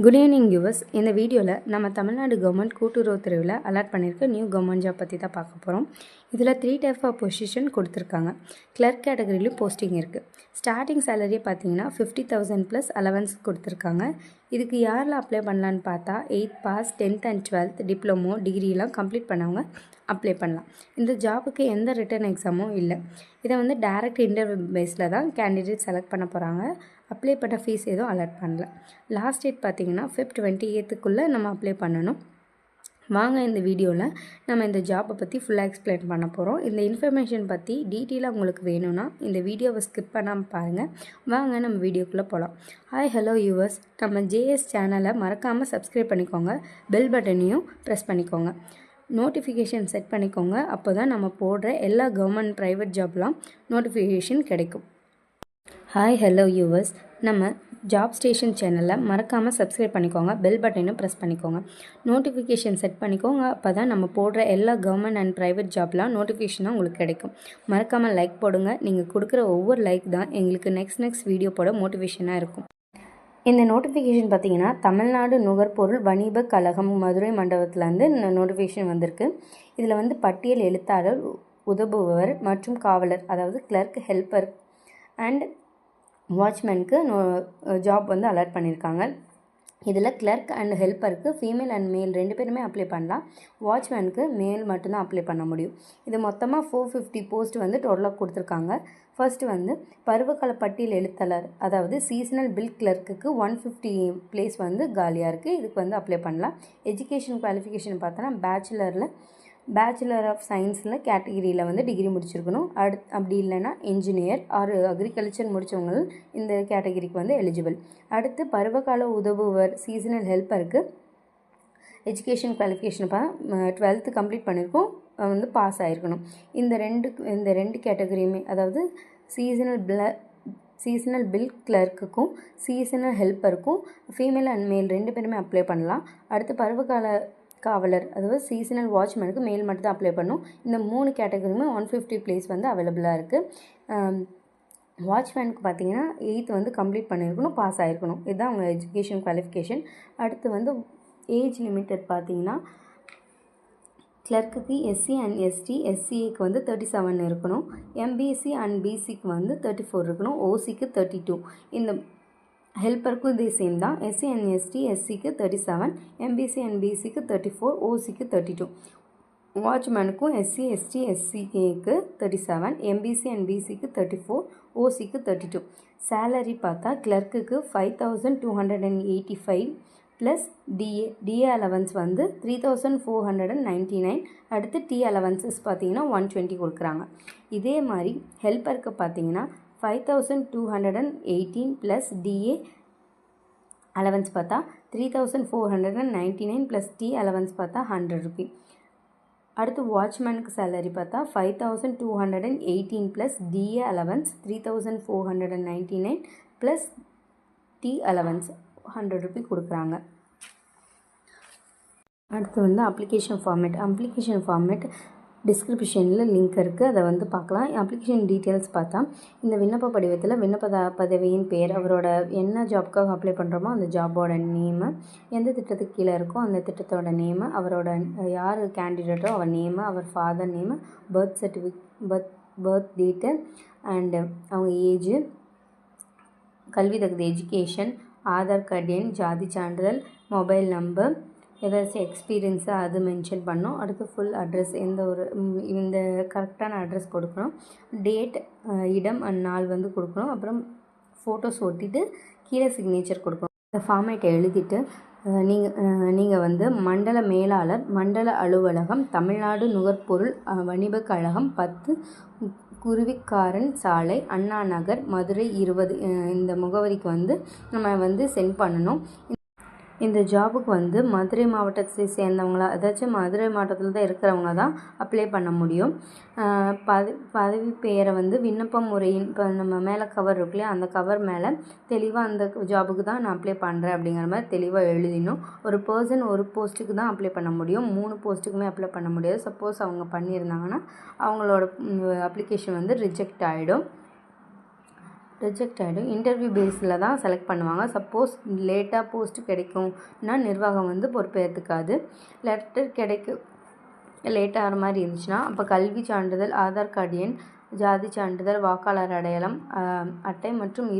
Good evening viewers. இந்த வீடியோவில் நம்ம தமிழ்நாடு கவர்மெண்ட் கூட்டுறவுத்துறையில் அலாட் பண்ணியிருக்க நியூ கவர்மெண்ட் ஜாப் பற்றி தான் பார்க்க போகிறோம். இதில் 3 டைப் ஆஃப் பொசிஷன் கொடுத்துருக்காங்க. கிளர்க் கேட்டகரியிலும் போஸ்டிங் இருக்குது. ஸ்டார்டிங் சேலரி பார்த்தீங்கன்னா 50,000 ப்ளஸ் அலவன்ஸ் கொடுத்துருக்காங்க. இதுக்கு யாரில் அப்ளை பண்ணலான்னு பார்த்தா 8th pass, 10th and 12th diploma டிகிரிலாம் கம்ப்ளீட் பண்ணவங்க அப்ளை பண்ணலாம். இந்த ஜாபுக்கு எந்த ரிட்டன் எக்ஸாமும் இல்லை. இதை வந்து டைரக்ட் இன்டர்வியூ பேஸில் தான் கேண்டிடேட் செலக்ட் பண்ண போகிறாங்க. அப்ளை பண்ண ஃபீஸ் எதுவும் அலாட் பண்ணல. லாஸ்ட் டேட் பார்த்திங்கன்னா Feb 28க்குள்ளே நம்ம அப்ளை பண்ணணும். வாங்க இந்த வீடியோவில் நம்ம இந்த ஜாப்பை பற்றி ஃபுல்லாக எக்ஸ்பிளைன் பண்ண போகிறோம். இந்த இன்ஃபர்மேஷன் பற்றி டீட்டெயிலாக உங்களுக்கு வேணும்னா இந்த வீடியோவை ஸ்கிப் பண்ணாமல் பாருங்கள். வாங்க நம்ம வீடியோக்குள்ளே போகலாம். ஹாய் ஹலோ யூவர்ஸ், நம்ம ஜேஎஸ் சேனலை மறக்காமல் சப்ஸ்கிரைப் பண்ணிக்கோங்க. பெல் பட்டனையும் ப்ரெஸ் பண்ணிக்கோங்க. நோட்டிஃபிகேஷன் செட் பண்ணிக்கோங்க. அப்போ தான் நம்ம போடுற எல்லா கவர்மெண்ட் ப்ரைவேட் ஜாப்லாம் நோட்டிஃபிகேஷன் கிடைக்கும். ஹாய் ஹலோ யூவர்ஸ், நம்ம ஜாப் ஸ்டேஷன் சேனலில் மறக்காமல் சப்ஸ்கிரைப் பண்ணிக்கோங்க. பெல் பட்டனும் ப்ரெஸ் பண்ணிக்கோங்க. நோட்டிஃபிகேஷன் செட் பண்ணிக்கோங்க. அப்போ தான் நம்ம போடுற எல்லா கவர்மெண்ட் அண்ட் ப்ரைவேட் ஜாப்லாம் நோட்டிஃபிகேஷனாக உங்களுக்கு கிடைக்கும். மறக்காமல் லைக் போடுங்க. நீங்கள் கொடுக்குற ஒவ்வொரு லைக் தான் எங்களுக்கு நெக்ஸ்ட் வீடியோ போட மோட்டிவேஷனாக இருக்கும். இந்த நோட்டிஃபிகேஷன் பார்த்திங்கன்னா தமிழ்நாடு நுகர்பொருள் வணிப கழகம் மதுரை மண்டபத்துலேருந்து இந்த நோட்டிஃபிகேஷன் வந்திருக்கு. இதில் வந்து பட்டியல் எழுத்தாளர், உதவுபவர் மற்றும் காவலர், அதாவது கிளர்க், ஹெல்ப்பர் அண்ட் வாட்ச்மேனுக்கு ஜாப் வந்து அலாட் பண்ணியிருக்காங்க. இதில் clerk and ஹெல்ப்பருக்கு female and male 2 பேருமே அப்ளை பண்ணலாம். வாட்ச்மேனுக்கு மேல் மட்டும்தான் அப்ளை பண்ண முடியும். இது மொத்தமாக 450 போஸ்ட் வந்து டோட்டலாக கொடுத்துருக்காங்க. ஃபர்ஸ்ட்டு வந்து பருவகால பட்டியல் எழுத்தாளர், அதாவது சீசனல் பில் கிளர்க்குக்கு 150 பிளேஸ் வந்து காலியாக இருக்குது. இதுக்கு வந்து அப்ளை பண்ணலாம். எஜுகேஷன் குவாலிஃபிகேஷன் பார்த்தோன்னா பேச்சுலர் ஆஃப் சயின்ஸில் கேட்டகிரியில் வந்து டிகிரி முடிச்சிருக்கணும். அப்படி இல்லைன்னா இன்ஜினியர் ஆர் அக்ரிகல்ச்சர் முடித்தவங்க இந்த கேட்டகிரிக்கு வந்து எலிஜிபிள். அடுத்து பருவகால உதவுவர் சீசனல் ஹெல்ப்பருக்கு எஜுகேஷன் குவாலிஃபிகேஷன் 12th கம்ப்ளீட் பண்ணியிருக்கோம், வந்து பாஸ் ஆகிருக்கணும். இந்த ரெண்டு கேட்டகரியுமே, அதாவது சீசனல் பில் கிளர்க்குக்கும் சீசனல் ஹெல்ப்பருக்கும் ஃபீமேல் அண்ட் மேல் 2 பேருமே அப்ளை பண்ணலாம். அடுத்து பருவகால காவலர், அதாவது சீசனல் வாட்ச்மேனுக்கு மேல் மட்டும் தான் அப்ளை பண்ணும். இந்த 3 கேட்டகரியுமே 150 பிளேஸ் வந்து அவைலபிளாக இருக்குது. வாட்ச்மேனுக்கு பார்த்தீங்கன்னா 8th வந்து கம்ப்ளீட் பண்ணியிருக்கணும், பாஸ் ஆகிருக்கணும். இதுதான் அவங்க எஜுகேஷன் குவாலிஃபிகேஷன். அடுத்து வந்து ஏஜ் லிமிட்டட் பார்த்தீங்கன்னா கிளர்க்குக்கு எஸ்சி அண்ட் எஸ்டி, எஸ்சிஏக்கு வந்து 37 இருக்கணும். எம்பிசி அண்ட் பிசிக்கு வந்து 34 இருக்கணும். ஓசிக்கு 32. இந்த ஹெல்ப்பருக்கும் இதே சேம் தான். எஸ்சி அண்ட் எஸ்டி, எஸ்சிக்கு 37, எம்பிசி அண்ட் பிசிக்கு 34, ஓசிக்கு 32. வாட்ச்மேனுக்கும் எஸ்சி, எஸ்டி, எஸ்சிக்கு 37, எம்பிசி அண்ட் பிசிக்கு 34, ஓசிக்கு 32. சேலரி பார்த்தா கிளர்க்குக்கு 5,285 ப்ளஸ் டிஏ அலவன்ஸ் வந்து 3,499. அடுத்து டி அலவன்சஸ் பார்த்தீங்கன்னா 120 கொடுக்குறாங்க. இதே மாதிரி ஹெல்ப்பருக்கு பார்த்தீங்கன்னா 5,218 ப்ளஸ் டிஏ அலவன்ஸ் பார்த்தா 3,499 ப்ளஸ் டி அலவன்ஸ் பார்த்தா 100 ரூபி. அடுத்து வாட்ச்மேனுக்கு சேலரி பார்த்தா 5,218 plus DA allowance 3,499 plus D allowance 100 rupee கொடுக்குறாங்க. அடுத்து வந்து அப்ளிகேஷன் ஃபார்மேட் டிஸ்கிரிப்ஷனில் லிங்க் இருக்குது, அதை வந்து பார்க்கலாம். அப்ளிகேஷன் டீட்டெயில்ஸ் பார்த்தா இந்த விண்ணப்ப படிவத்தில் விண்ணப்ப பதவியின் பேர், அவரோட என்ன ஜாப்க்காக அப்ளை பண்ணுறோமோ அந்த ஜாபோட நேமு, எந்த திட்டத்துக்கு கீழே இருக்கோ அந்த திட்டத்தோட நேமு, அவரோட யார் கேண்டிடேட்டோ அவர் நேமு, அவர் father name, birth date and அவங்க ஏஜு, கல்வி தகுதி எஜுகேஷன், ஆதார் கார்டு எண், ஜாதி சான்றிதழ், மொபைல் நம்பர், ஏதாச்சும் எக்ஸ்பீரியன்ஸு அது மென்ஷன் பண்ணணும். அடுத்து ஃபுல் அட்ரஸ், இந்த கரெக்டான அட்ரஸ் கொடுக்கணும். டேட், இடம் அண்ட் நாள் வந்து கொடுக்கணும். ஃபோட்டோஸ் ஒட்டிட்டு கீழே சிக்னேச்சர் கொடுக்கணும். இந்த ஃபார்மேட்டை எழுதிட்டு நீங்கள் வந்து மண்டல மேலாளர், மண்டல அலுவலகம், தமிழ்நாடு நுகர்பொருள் வணிப கழகம் 10, குருவிக்காரன் சாலை, அண்ணா நகர், மதுரை 20 இந்த முகவரிக்கு வந்து நம்ம வந்து சென்ட் பண்ணணும். இந்த ஜாபுக்கு வந்து மதுரை மாவட்டத்தை சேர்ந்தவங்களா, ஏதாச்சும் மதுரை மாவட்டத்தில் தான் இருக்கிறவங்க தான் அப்ளை பண்ண முடியும். பதவி பெயரை வந்து விண்ணப்ப முறையின், இப்போ நம்ம மேலே கவர் இருக்கு இல்லையா, அந்த கவர் மேலே தெளிவாக அந்த ஜாபுக்கு தான் நான் அப்ளை பண்ணுறேன் அப்படிங்கிற மாதிரி தெளிவாக எழுதினோம். ஒரு போஸ்ட்டுக்கு தான் அப்ளை பண்ண முடியும், 3 போஸ்ட்டுக்குமே அப்ளை பண்ண முடியாது. சப்போஸ் அவங்க பண்ணியிருந்தாங்கன்னா அவங்களோட அப்ளிகேஷன் வந்து ரிஜெக்ட் ஆகிடும். ரிஜெக்ட் ஆகிடும். இன்டர்வியூ பேஸில் தான் செலக்ட் பண்ணுவாங்க. சப்போஸ் லேட்டாக போஸ்ட் கிடைக்கும்னா நிர்வாகம் வந்து பொறுப்பேற்றுக்காது. லெட்டர் கிடைக்கும் லேட் ஆகிற மாதிரி இருந்துச்சுன்னா அப்போ கல்வி சான்றிதழ், ஆதார் கார்டு எண், ஜாதி சான்றிதழ், வாக்காளர் அடையாளம் அட்டை மற்றும்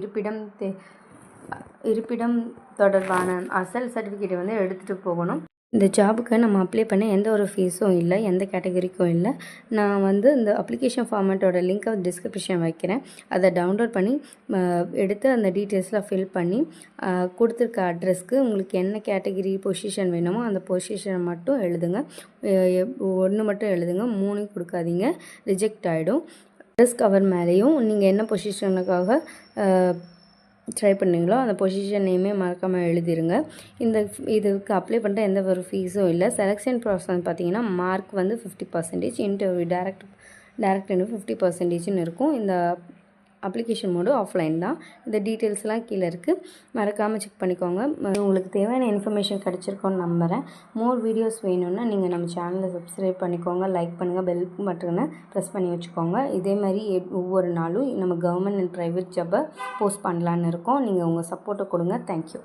இருப்பிடம் தொடர்பான அசல் சர்டிஃபிகேட்டை வந்து எடுத்துகிட்டு போகணும். இந்த ஜாபுக்கு நம்ம அப்ளை பண்ண எந்த ஒரு ஃபீஸும் இல்லை, எந்த கேட்டகரிக்கும் இல்லை. நான் வந்து இந்த அப்ளிகேஷன் ஃபார்மேட்டோட லிங்க்கை டிஸ்கிரிப்ஷன் வைக்கிறேன். அதை டவுன்லோட் பண்ணி எடுத்து அந்த டீட்டெயில்ஸ்லாம் ஃபில் பண்ணி கொடுத்துருக்க அட்ரஸ்க்கு உங்களுக்கு என்ன கேட்டகரி பொசிஷன் வேணுமோ அந்த பொசிஷனை மட்டும் எழுதுங்க. ஒன்று மட்டும் எழுதுங்க, 3 கொடுக்காதீங்க, ரிஜெக்ட் ஆகிடும். அட்ரஸ் கவர் மேலேயும் நீங்கள் என்ன பொசிஷனுக்காக ட்ரை பண்ணீங்களோ அந்த பொசிஷன் நேமே மறக்காமல் எழுதிருங்க. இதுக்கு அப்ளை பண்ணுற எந்த ஒரு ஃபீஸும் இல்லை. செலெக்ஷன் ப்ராசஸ் பார்த்தீங்கன்னா மார்க் வந்து 50%, இன்டர்வியூ டேரக்ட் இன்டர்வியூ 50%ன்னு இருக்கும். இந்த அப்ளிகேஷன் மோடு ஆஃப்லைன் தான். இந்த டீட்டெயில்ஸ்லாம் கீழே இருக்குது, மறக்காமல் செக் பண்ணிக்கோங்க. உங்களுக்கு தேவையான இன்ஃபர்மேஷன் கிடச்சிருக்கோன்னு நம்புகிறேன். மோர் வீடியோஸ் வேணும்னா நீங்கள் நம்ம சேனலை சப்ஸ்கிரைப் பண்ணிக்கோங்க, லைக் பண்ணுங்கள், பெல் பட்டனை ப்ரெஸ் பண்ணி வச்சுக்கோங்க. இதே மாதிரி ஒவ்வொரு நாளும் நம்ம கவர்மெண்ட் அண்ட் ப்ரைவேட் ஜாப்பை போஸ்ட் பண்ணலான்னு இருக்கோம். நீங்கள் உங்கள் சப்போர்ட்டை கொடுங்க. தேங்க்யூ.